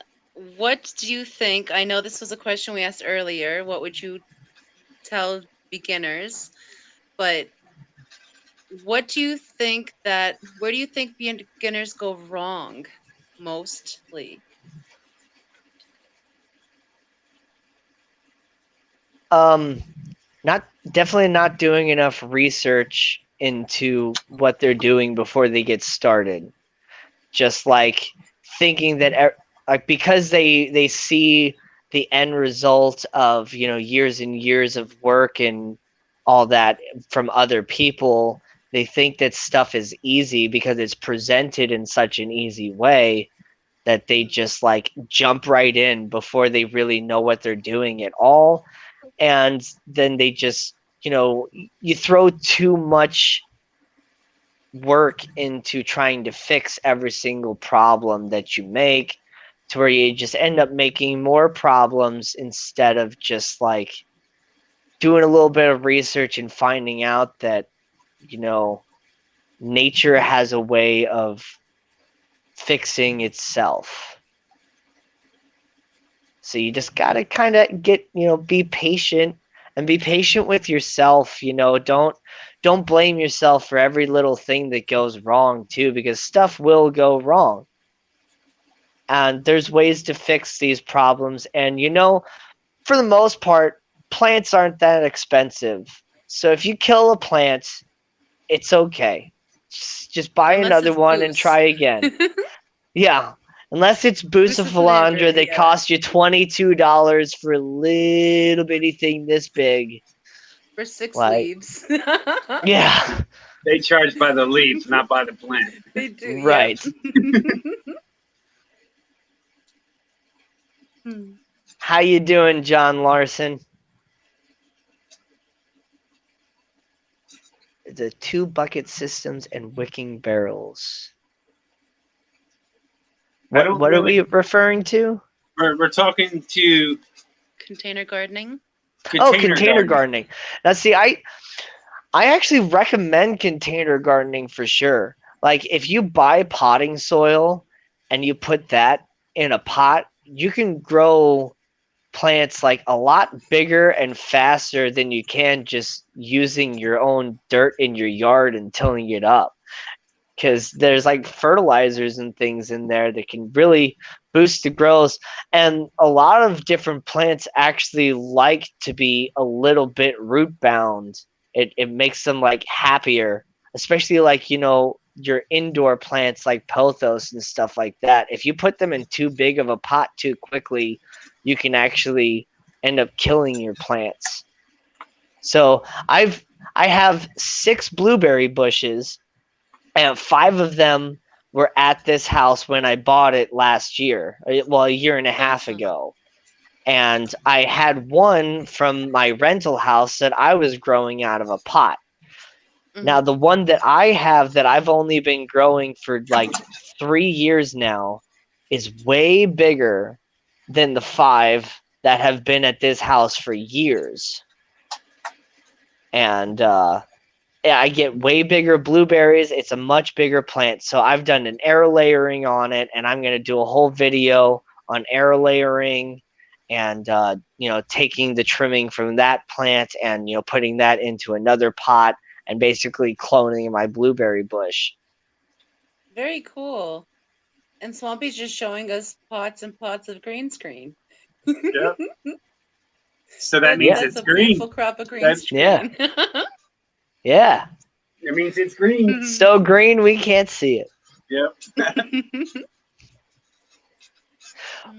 what do you think? I know this was a question we asked earlier. What would you tell beginners? But what do you think where do you think beginners go wrong mostly? Definitely not doing enough research into what they're doing before they get started. Just like thinking that like because they see the end result of years and years of work and all that from other people, they think that stuff is easy because it's presented in such an easy way that they just like jump right in before they really know what they're doing at all. And then they just you throw too much work into trying to fix every single problem that you make, to where you just end up making more problems instead of just like doing a little bit of research and finding out that nature has a way of fixing itself. So you just gotta kind of be patient, and be patient with yourself. Don't blame yourself for every little thing that goes wrong too, because stuff will go wrong. And there's ways to fix these problems. And for the most part, plants aren't that expensive. So if you kill a plant, it's okay. Just buy Unless another it's one and goose. try again. Yeah. Unless it's Bucephalandra that yeah. costs you $22 for a little bitty thing this big. For 6 Like- leaves. Yeah, They charge by the leaf, not by the plant. They do. right. Yep. How you doing, John Larson? The 2 bucket systems and wicking barrels. What are we referring to? We're talking to Container gardening. Container gardening. Now, see, I actually recommend container gardening for sure. Like, if you buy potting soil and you put that in a pot, you can grow plants like a lot bigger and faster than you can just using your own dirt in your yard and tilling it up. Because there's like fertilizers and things in there that can really boost the growth. And a lot of different plants actually like to be a little bit root bound. It makes them like happier, especially like, you know, your indoor plants like pothos and stuff like that. If you put them in too big of a pot too quickly, you can actually end up killing your plants. So I have 6 blueberry bushes, and 5 of them were at this house when I bought it last year. Well, a year and a half ago. And I had one from my rental house that I was growing out of a pot. Now, the one that I have that I've only been growing for like 3 years now is way bigger than the 5 that have been at this house for years. And I get way bigger blueberries. It's a much bigger plant. So I've done an air layering on it, and I'm going to do a whole video on air layering and, you know, taking the trimming from that plant and, you know, putting that into another pot and basically cloning my blueberry bush. Very cool. And Swampy's just showing us pots and pots of green screen. Yeah. So that means that's it's a green. beautiful crop of green screen. Yeah. Yeah. It means it's green. So green we can't see it. Yep.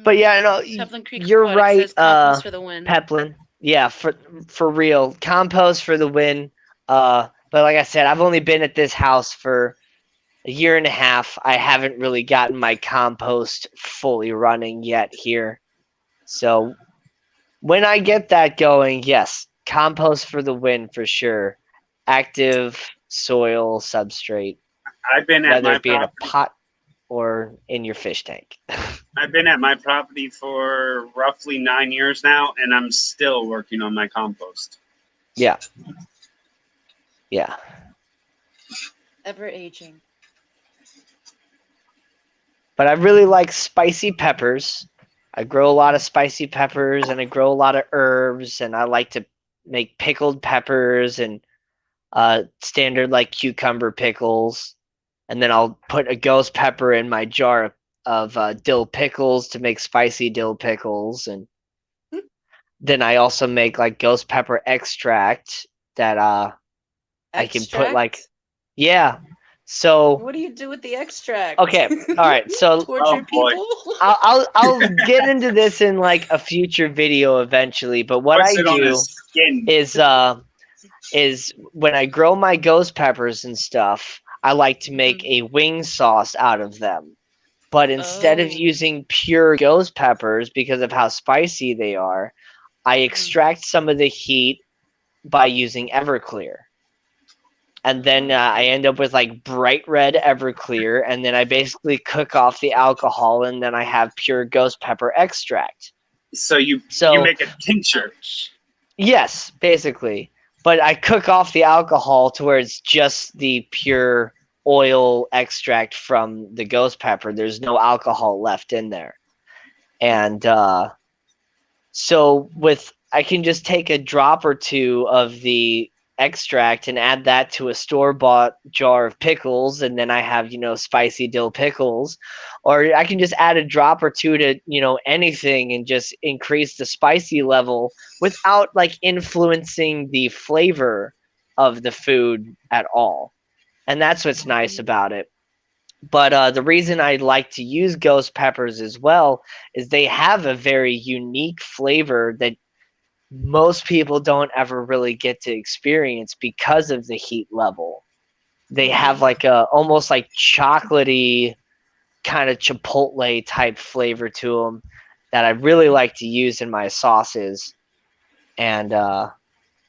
But yeah, no, Chaplain Creek you're Aquatic right, says compost for the win. Peplin. Yeah, for real. Compost for the win. But like I said, I've only been at this house for a year and a half. I haven't really gotten my compost fully running yet here. So when I get that going, yes, compost for the win for sure. Active soil substrate, I've been at whether my it be in a property. pot or in your fish tank. I've been at my property for roughly 9 years now, and I'm still working on my compost. Yeah. Yeah. Ever aging. But I really like spicy peppers. I grow a lot of spicy peppers, and I grow a lot of herbs, and I like to make pickled peppers and standard like cucumber pickles. And then I'll put a ghost pepper in my jar of dill pickles to make spicy dill pickles. And then I also make like ghost pepper extract that I can put like, yeah. So what do you do with the extract? Okay, all right. So torture people. I'll get into this in like a future video eventually. But what I do is when I grow my ghost peppers and stuff, I like to make a wing sauce out of them. But instead of using pure ghost peppers because of how spicy they are, I extract some of the heat by using Everclear. And then I end up with like bright red Everclear, and then I basically cook off the alcohol, and then I have pure ghost pepper extract. So you make a tincture. Yes, basically. But I cook off the alcohol to where it's just the pure oil extract from the ghost pepper. There's no alcohol left in there. And so I can just take a drop or two of the extract and add that to a store-bought jar of pickles, and then I have, spicy dill pickles. Or I can just add a drop or two to, anything and just increase the spicy level without like influencing the flavor of the food at all. And that's what's nice about it. But the reason I like to use ghost peppers as well is they have a very unique flavor that most people don't ever really get to experience because of the heat level. They have like a almost like chocolatey kind of chipotle type flavor to them that I really like to use in my sauces. And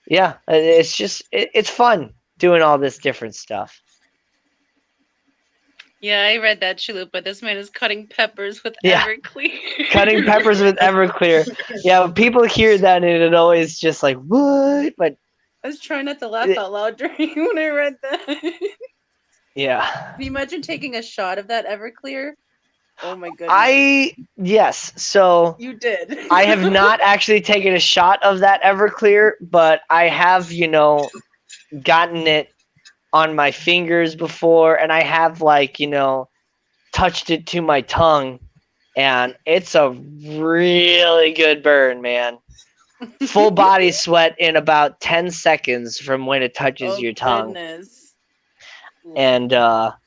yeah, it's just it's fun doing all this different stuff. Yeah, I read that, Chalupa. This man is cutting peppers with Yeah. Everclear. Cutting peppers with Everclear. Yeah, when people hear that and it always just like, what? But I was trying not to laugh out loud during when I read that. yeah. Can you imagine taking a shot of that Everclear? Oh my goodness. Yes. So You did. I have not actually taken a shot of that Everclear, but I have, gotten it on my fingers before, and I have touched it to my tongue, and it's a really good burn, man. Full body sweat in about 10 seconds from when it touches your tongue. Goodness. And I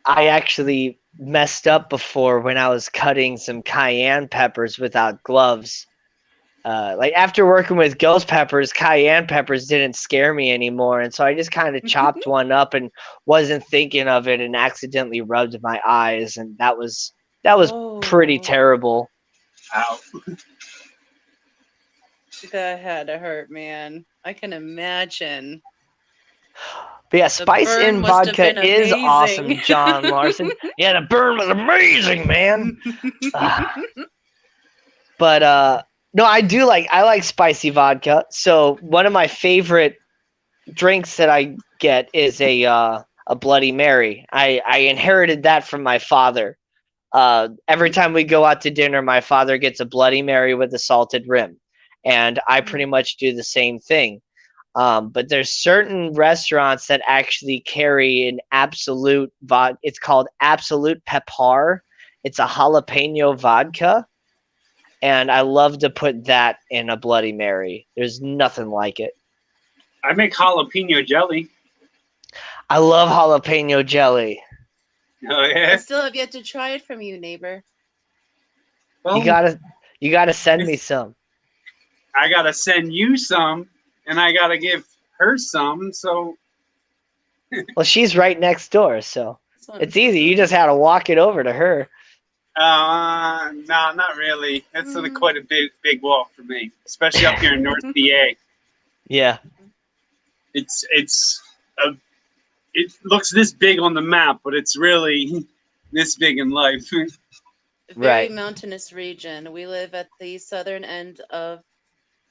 actually messed up before when I was cutting some cayenne peppers without gloves. After working with ghost peppers, cayenne peppers didn't scare me anymore, and so I just kind of chopped one up and wasn't thinking of it and accidentally rubbed my eyes, and that was pretty terrible. Ow. That had to hurt, man. I can imagine. But yeah, spice in vodka is awesome, John Larson. Yeah, the burn was amazing, man. But no, I like spicy vodka. So one of my favorite drinks that I get is a Bloody Mary. I inherited that from my father. Every time we go out to dinner, my father gets a Bloody Mary with a salted rim, and I pretty much do the same thing. But there's certain restaurants that actually carry an absolute vodka. It's called Absolute Pepper. It's a jalapeno vodka, and I love to put that in a Bloody Mary. There's nothing like it. I make jalapeno jelly. I love jalapeno jelly. Oh yeah. I still have yet to try it from you, neighbor. Well, you gotta send me some. I gotta send you some, and I gotta give her some. So. Well, she's right next door, so it's easy. You just had to walk it over to her. No, not really. That's quite a big walk for me, especially up here in North PA. Yeah. It looks this big on the map, but it's really this big in life. Very mountainous region. We live at the southern end of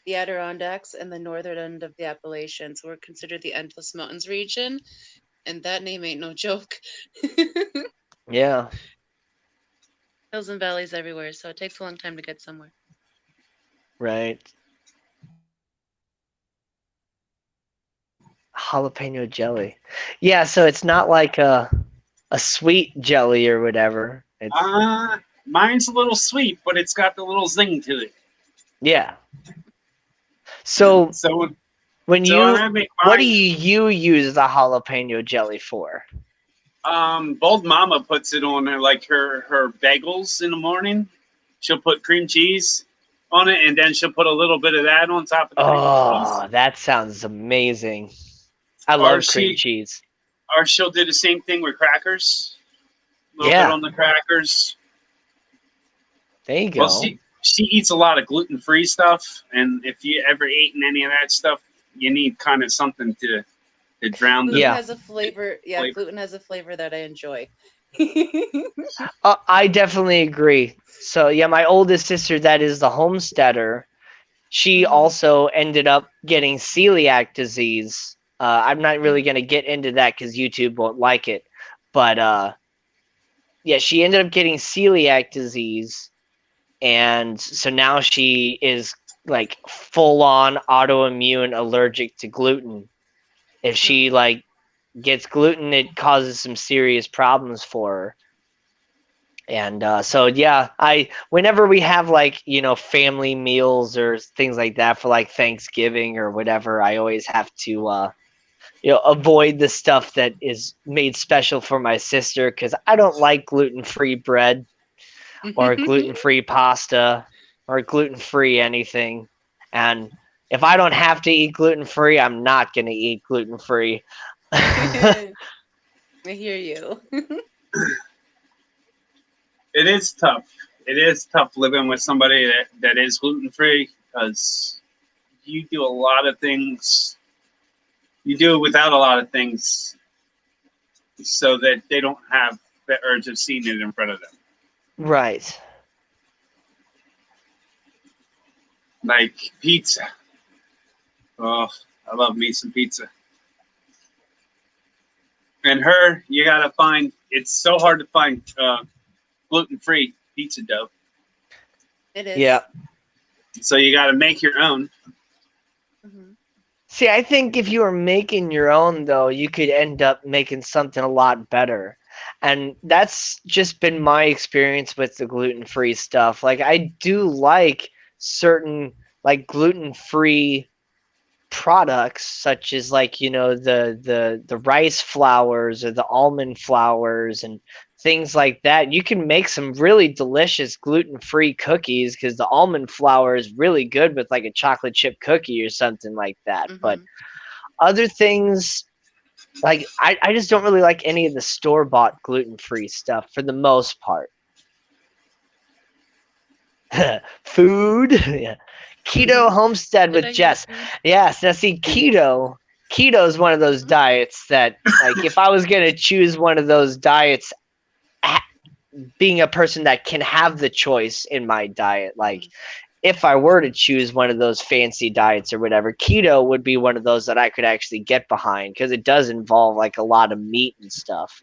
the Adirondacks and the northern end of the Appalachians. We're considered the Endless Mountains region, and that name ain't no joke. Yeah. Hills and valleys everywhere, so it takes a long time to get somewhere. Right. Jalapeno jelly. Yeah, so it's not like a sweet jelly or whatever. Mine's a little sweet, but it's got the little zing to it. Yeah. So what do you use the jalapeno jelly for? Bold Mama puts it on her bagels in the morning. She'll put cream cheese on it, and then she'll put a little bit of that on top of the cream cheese. Oh, that sounds amazing. I love cream cheese. Or she'll do the same thing with crackers. A little bit on the crackers. There you go. Well, she eats a lot of gluten-free stuff, and if you ever eaten any of that stuff, you need kind of something to drown the gluten has a flavor. Yeah, gluten has a flavor that I enjoy. I definitely agree. So yeah, my oldest sister, that is the homesteader, she also ended up getting celiac disease. I'm not really going to get into that because YouTube won't like it. But yeah, she ended up getting celiac disease. And so now she is like full on autoimmune allergic to gluten. If she gets gluten, it causes some serious problems for her. And so yeah, whenever we have family meals or things like that for Thanksgiving or whatever, I always have to avoid the stuff that is made special for my sister because I don't like gluten-free bread or gluten-free pasta or gluten-free anything. And if I don't have to eat gluten-free, I'm not going to eat gluten-free. I hear you. It is tough. It is tough living with somebody that is gluten-free because you do a lot of things. You do it without a lot of things so that they don't have the urge of seeing it in front of them. Right. Like pizza. Oh, I love me some pizza. And you gotta find. It's so hard to find gluten-free pizza dough. It is. Yeah. So you gotta make your own. Mm-hmm. See, I think if you were making your own, though, you could end up making something a lot better. And that's just been my experience with the gluten-free stuff. Like, I do like certain, like, gluten-free products, such as, like, the rice flours or the almond flours and things like that. You can make some really delicious gluten-free cookies because the almond flour is really good with, like, a chocolate chip cookie or something like that. But other things, like, I just don't really like any of the store-bought gluten-free stuff for the most part. Food. Yeah. Keto homestead with Jess. Yes, now see, keto is one of those diets that, like, if I was going to choose one of those diets, being a person that can have the choice in my diet, like, if I were to choose one of those fancy diets or whatever, keto would be one of those that I could actually get behind because it does involve, like, a lot of meat and stuff.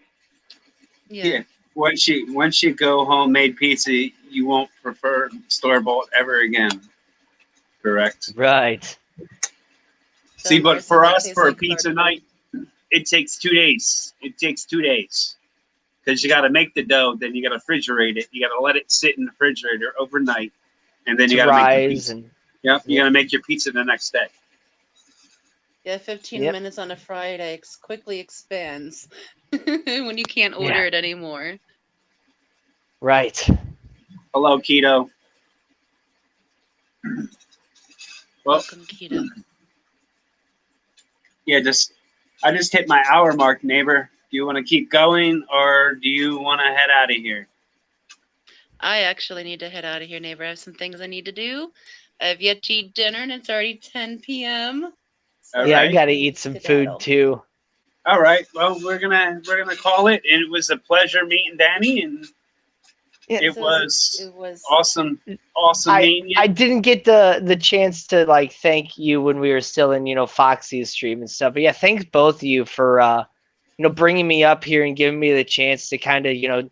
Yeah. Once you go homemade pizza, you won't prefer store-bought ever again. Correct. Right. See, but for us, for a pizza night, it takes 2 days. It takes 2 days because you got to make the dough, then you got to refrigerate it. You got to let it sit in the refrigerator overnight, and then you got to make your pizza. Yep, you got to make your pizza the next day. Yeah, 15 minutes on a Friday quickly expands when you can't order it anymore. Right. Hello, keto. Welcome, keto. Yeah, I just hit my hour mark, neighbor. Do you want to keep going, or do you want to head out of here? I actually need to head out of here, neighbor. I have some things I need to do. I have yet to eat dinner, and it's already 10 p.m. So yeah, I gotta eat some food too. All right. Well, we're gonna call it, and it was a pleasure meeting Danny, and it was awesome meeting you. I didn't get the chance to, like, thank you when we were still in Foxie's stream and stuff. But yeah, thanks both of you for bringing me up here and giving me the chance to kind of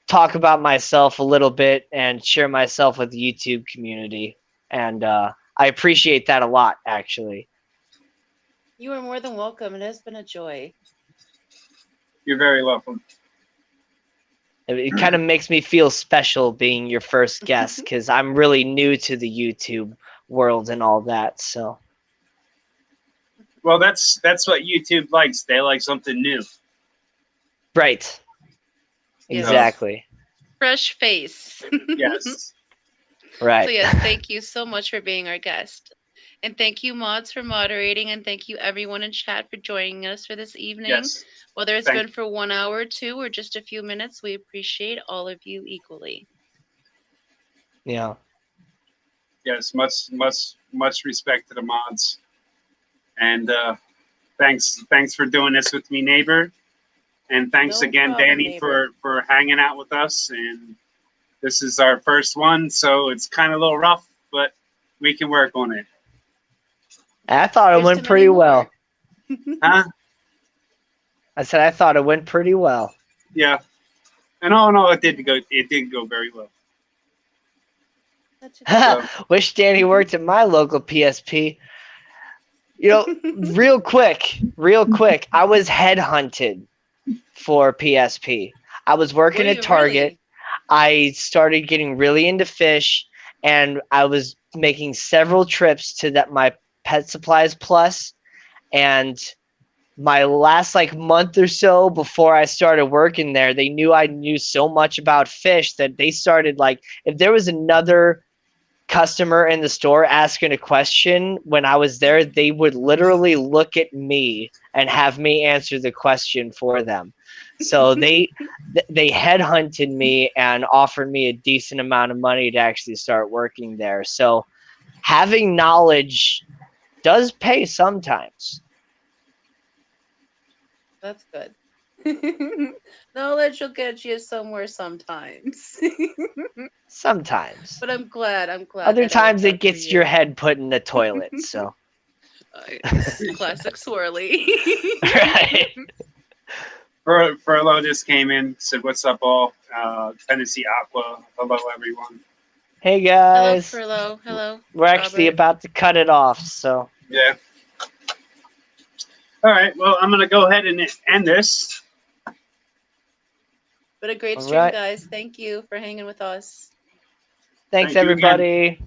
talk about myself a little bit and share myself with the YouTube community. And I appreciate that a lot, actually. You are more than welcome. It has been a joy. You're very welcome. It kind of makes me feel special being your first guest because I'm really new to the YouTube world and all that. So, well, that's what YouTube likes. They like something new. Right. Exactly. Fresh face. Yes. Right. So yes, thank you so much for being our guest. And thank you, mods, for moderating. And thank you, everyone in chat, for joining us for this evening. Yes. Whether it's been for 1 hour or 2 or just a few minutes, we appreciate all of you equally. Yeah. Yes, much respect to the mods. And thanks for doing this with me, neighbor. And thanks again, Danny, neighbor, for hanging out with us. And this is our first one, so it's kind of a little rough, but we can work on it. I thought it went pretty well. Huh? I said I thought it went pretty well. Yeah. And no, it did go very well. So. Wish Danny worked at my local PSP. Real quick, I was headhunted for PSP. I was working at Target. Really? I started getting really into fish, and I was making several trips to my Pet Supplies Plus, and my last like month or so before I started working there, they knew I knew so much about fish that they started like, if there was another customer in the store asking a question when I was there, they would literally look at me and have me answer the question for them. So they headhunted me and offered me a decent amount of money to actually start working there. So having knowledge does pay sometimes. That's good. Knowledge will get you somewhere sometimes. Sometimes. But I'm glad. Other That times worked it out for gets you. your head put in the toilet. So Classic swirly. right. Furlough just came in, said, "What's up, all? Tennessee Aqua. Hello, everyone." Hey Hello, guys. Furlough. Hello. We're actually Robert. about to cut it off, so Yeah. All right. Well, I'm gonna go ahead and end this. But a great all stream, right. guys. Thank you for hanging with us. Thanks Thank you again. everybody.